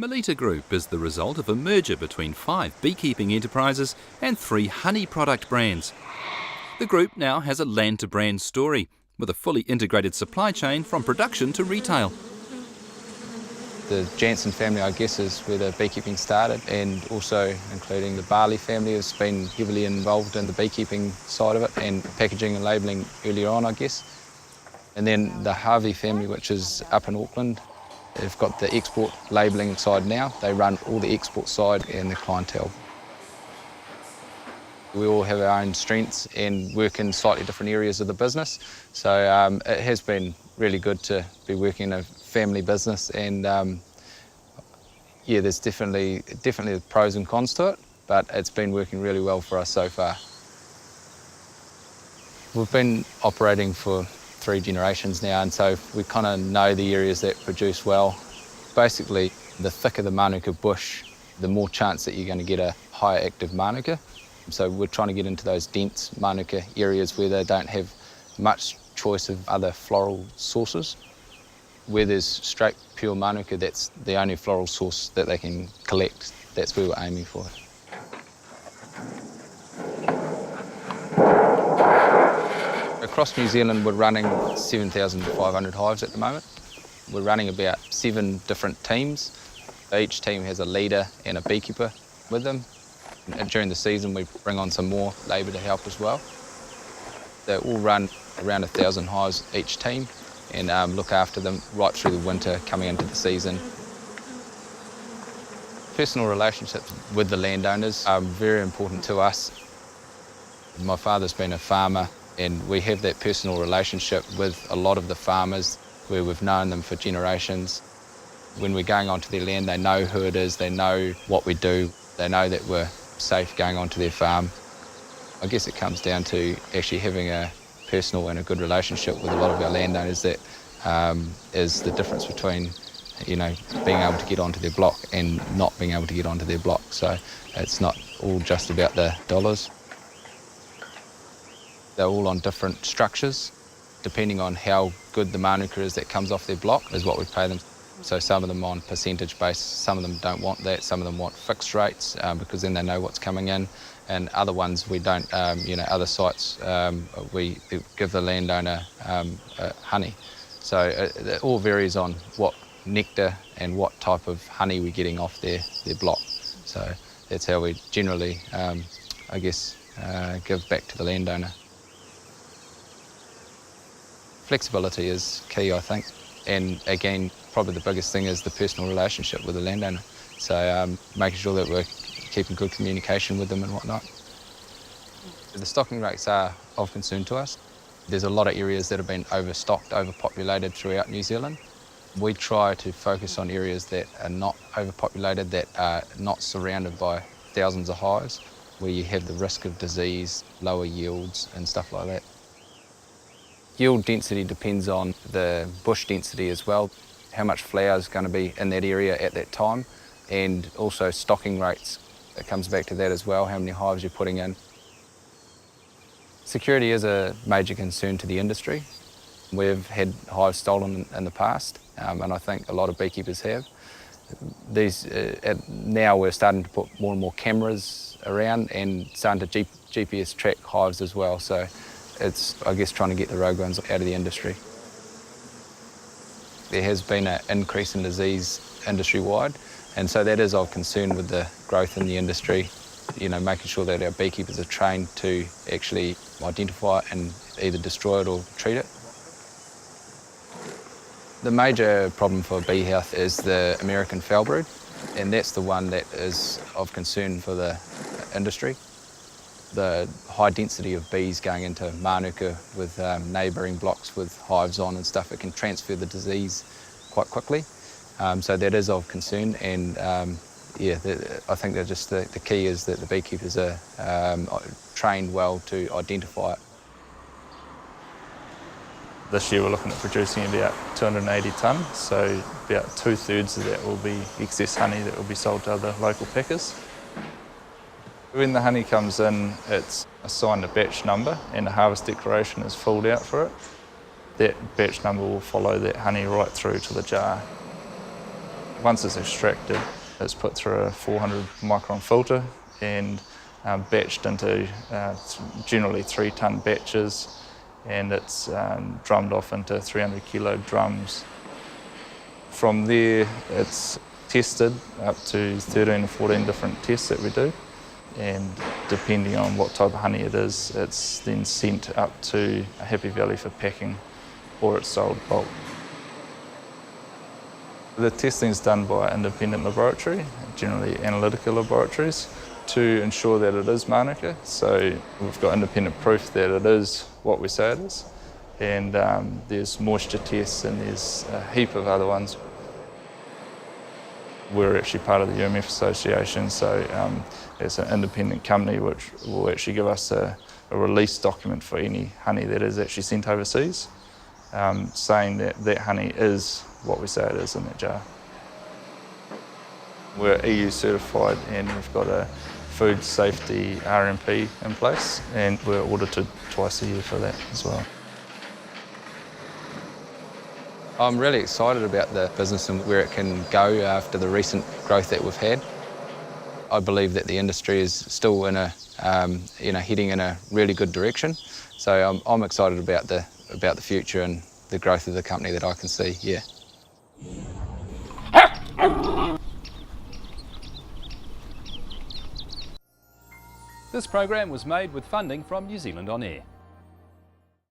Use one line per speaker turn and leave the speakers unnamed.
Melita Group is the result of a merger between 5 beekeeping enterprises and 3 honey product brands. The group now has a land-to-brand story, with a fully integrated supply chain from production to retail.
The Jansen family, I guess, is where the beekeeping started, and also including the Barley family has been heavily involved in the beekeeping side of it and packaging and labelling earlier on, I guess. And then the Harvey family, which is up in Auckland, they've got the export labelling side now. They run all the export side and the clientele. We all have our own strengths and work in slightly different areas of the business. So it has been really good to be working in a family business, and yeah, there's definitely the pros and cons to it, but it's been working really well for us so far. We've been operating for 3 generations now, and so we kind of know the areas that produce well. Basically, the thicker the manuka bush, the more chance that you're going to get a higher active manuka. So we're trying to get into those dense manuka areas where they don't have much choice of other floral sources. Where there's straight pure manuka, that's the only floral source that they can collect. That's where we're aiming for. Across New Zealand, we're running 7,500 hives at the moment. We're running about 7 different teams. Each team has a leader and a beekeeper with them. And during the season, we bring on some more labour to help as well. They all run around 1,000 hives each team, and look after them right through the winter coming into the season. Personal relationships with the landowners are very important to us. My father's been a farmer, and we have that personal relationship with a lot of the farmers where we've known them for generations. When we're going onto their land, they know who it is, they know what we do, they know that we're safe going onto their farm. I guess it comes down to actually having a personal and a good relationship with a lot of our landowners. That is the difference between, you know, being able to get onto their block and not being able to get onto their block. So it's not all just about the dollars. They're all on different structures. Depending on how good the manuka is that comes off their block is what we pay them. So some of them on percentage basis, some of them don't want that, some of them want fixed rates because then they know what's coming in, and other ones we don't, you know, other sites we give the landowner honey. So it all varies on what nectar and what type of honey we're getting off their block. So that's how we generally, I guess, give back to the landowner. Flexibility is key, I think, and again, probably the biggest thing is the personal relationship with the landowner. So making sure that we're keeping good communication with them and whatnot. The stocking rates are of concern to us. There's a lot of areas that have been overstocked, overpopulated throughout New Zealand. We try to focus on areas that are not overpopulated, that are not surrounded by thousands of hives, where you have the risk of disease, lower yields and stuff like that. Yield density depends on the bush density as well, how much flower is going to be in that area at that time, and also stocking rates. It comes back to that as well, how many hives you're putting in. Security is a major concern to the industry. We've had hives stolen in the past, and I think a lot of beekeepers have. Now we're starting to put more and more cameras around and starting to GPS track hives as well. So it's, I guess, trying to get the rogue ones out of the industry. There has been an increase in disease industry-wide, and so that is of concern with the growth in the industry. You know, making sure that our beekeepers are trained to actually identify it and either destroy it or treat it. The major problem for bee health is the American foul brood, and that's the one that is of concern for the industry. The high density of bees going into manuka with neighbouring blocks with hives on and stuff, it can transfer the disease quite quickly. So that is of concern, and yeah, I think that just the key is that the beekeepers are trained well to identify it.
This year we're looking at producing about 280 tonnes, so about 2/3 of that will be excess honey that will be sold to other local packers. When the honey comes in, it's assigned a batch number and a harvest declaration is filled out for it. That batch number will follow that honey right through to the jar. Once it's extracted, it's put through a 400 micron filter and batched into generally 3-tonne batches, and it's drummed off into 300 kilo drums. From there, it's tested up to 13 or 14 different tests that we do, and depending on what type of honey it is, it's then sent up to Happy Valley for packing, or it's sold bulk. The testing is done by an independent laboratory, generally analytical laboratories, to ensure that it is Manuka. So we've got independent proof that it is what we say it is, and there's moisture tests and there's a heap of other ones. We're actually part of the UMF Association, so it's an independent company which will actually give us a release document for any honey that is actually sent overseas, saying that that honey is what we say it is in that jar. We're EU certified and we've got a food safety RMP in place, and we're audited twice a year for that as well.
I'm really excited about the business and where it can go after the recent growth that we've had. I believe that the industry is still in a, heading in a really good direction. So I'm excited about the future and the growth of the company that I can see. Yeah.
This program was made with funding from New Zealand On Air.